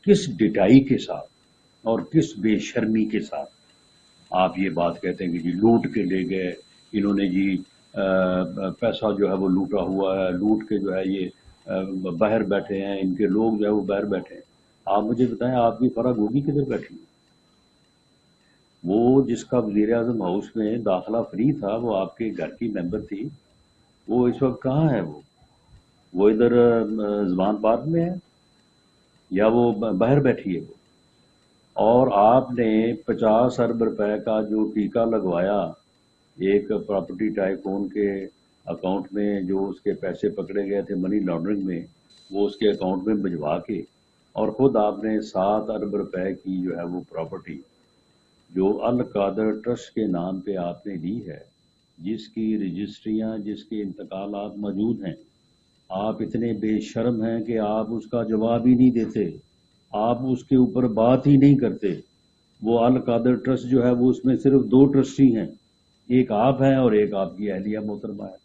کس ڈٹائی کے ساتھ اور کس بے شرمی کے ساتھ آپ یہ بات کہتے ہیں کہ جی لوٹ کے لے گئے انہوں نے جی، پیسہ جو ہے وہ لوٹا ہوا ہے، لوٹ کے جو ہے یہ باہر بیٹھے ہیں، ان کے لوگ جو ہے وہ باہر بیٹھے ہیں۔ آپ مجھے بتائیں آپ کی فرق ہوگی کدھر بیٹھی ہے؟ وہ جس کا وزیر اعظم ہاؤس میں داخلہ فری تھا، وہ آپ کے گھر کی ممبر تھی، وہ اس وقت کہاں ہے؟ وہ ادھر زبان پارک میں ہے یا وہ باہر بیٹھی ہے وہ؟ اور آپ نے 50 ارب روپے کا جو ٹیکہ لگوایا ایک پراپرٹی ٹائکون کے اکاؤنٹ میں، جو اس کے پیسے پکڑے گئے تھے منی لانڈرنگ میں، وہ اس کے اکاؤنٹ میں بھجوا کے، اور خود آپ نے 7 ارب روپے کی جو ہے وہ پراپرٹی جو القادر ٹرسٹ کے نام پہ آپ نے لی ہے، جس کی رجسٹریاں، جس کے انتقالات موجود ہیں، آپ اتنے بے شرم ہیں کہ آپ اس کا جواب ہی نہیں دیتے، آپ اس کے اوپر بات ہی نہیں کرتے۔ وہ القادر ٹرسٹ جو ہے وہ اس میں صرف 2 ٹرسٹی ہیں، ایک آپ ہیں اور ایک آپ کی اہلیہ محترمہ ہے۔